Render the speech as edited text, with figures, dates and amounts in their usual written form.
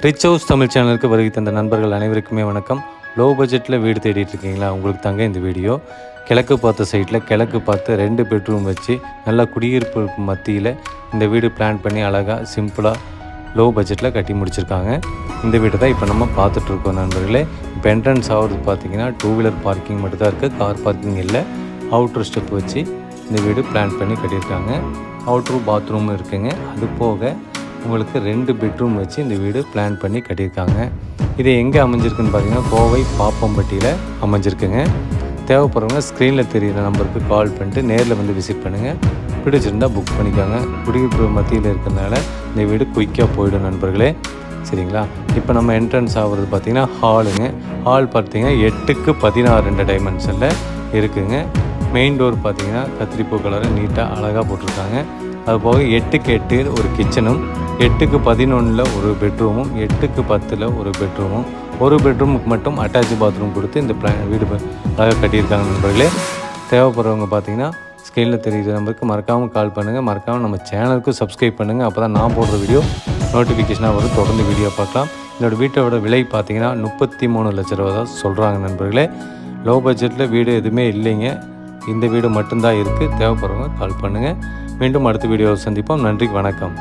Rich house Tamil சேனலுக்கு வருகை தந்த நண்பர்கள் அனைவருக்குமே வணக்கம். லோ பட்ஜெட்டில் வீடு தேடிட்டு இருக்கீங்களா? உங்களுக்கு தாங்க இந்த வீடியோ. கிழக்கு பார்த்த சைட்டில் கிழக்கு பார்த்து 2 பெட்ரூம் வச்சு நல்லா குடியிருப்பு மத்தியில் இந்த வீடு பிளான் பண்ணி அழகாக சிம்பிளாக லோ பட்ஜெட்டில் கட்டி முடிச்சிருக்காங்க. இந்த வீடு தான் இப்போ நம்ம பார்த்துட்ருக்கோம் நண்பர்களே. இப்போ என்ட்ரன்ஸ் ஆகிறது பார்த்தீங்கன்னா 2 வீலர் பார்க்கிங் மட்டும் தான் இருக்குது, கார் பார்க்கிங் இல்லை. அவுட்ரு ஸ்டெப் வச்சு இந்த வீடு பிளான் பண்ணி கட்டியிருக்காங்க. அவுட்ரு பாத்ரூம் இருக்குங்க. அது போக உங்களுக்கு 2 பெட்ரூம் வச்சு இந்த வீடு பிளான் பண்ணி கட்டியிருக்காங்க. இது எங்கே அமைஞ்சிருக்குன்னு பார்த்தீங்கன்னா கோவை பாப்பம்பட்டியில் அமைஞ்சிருக்குங்க. தேவைப்படுறவங்க ஸ்க்ரீனில் தெரிகிற நம்பருக்கு கால் பண்ணிட்டு நேரில் வந்து விசிட் பண்ணுங்கள். பிடிச்சிருந்தால் புக் பண்ணிக்காங்க. குடியிருப்பு மத்தியில் இருக்கிறதுனால இந்த வீடு குயிக்காக போயிடும் நண்பர்களே. சரிங்களா? இப்போ நம்ம என்ட்ரன்ஸ் ஆகிறது பார்த்திங்கன்னா ஹாலுங்க. ஹால் பார்த்திங்கன்னா 8க்கு 16 டைமென்ஷனில் இருக்குதுங்க. மெயின் டோர் பார்த்திங்கன்னா கத்திரிப்பூ கலரை நீட்டாக அழகாக போட்டிருக்காங்க. அதுபோக 8க்கு 8 ஒரு கிச்சனும், 8க்கு 11 ஒரு பெட்ரூமும், 8க்கு 10 ஒரு பெட்ரூமும், ஒரு பெட்ரூமுக்கு மட்டும் அட்டாச் பாத்ரூம் கொடுத்து இந்த வீடு அழகாக கட்டியிருக்காங்க நண்பர்களே. தேவைப்படுறவங்க பார்த்தீங்கன்னா ஸ்க்ரீனில் தெரிகிற நம்பருக்கு மறக்காமல் கால் பண்ணுங்கள். மறக்காமல் நம்ம சேனலுக்கும் சப்ஸ்கிரைப் பண்ணுங்கள். அப்போ தான் நான் போடுற வீடியோ நோட்டிஃபிகேஷனாக வரும். தொடர்ந்து வீடியோ பார்க்கலாம். என்னோடய வீட்டோட விலை பார்த்தீங்கன்னா 33 லட்ச ரூபா தான் சொல்கிறாங்க நண்பர்களே. லோ பட்ஜெட்டில் வீடு எதுவுமே இல்லைங்க. இந்த வீடு மட்டும்தான் இருக்குது. தேவைப்படுறவங்க கால் பண்ணுங்கள். மீண்டும் அடுத்த வீடியோவை சந்திப்போம். நன்றி, வணக்கம்.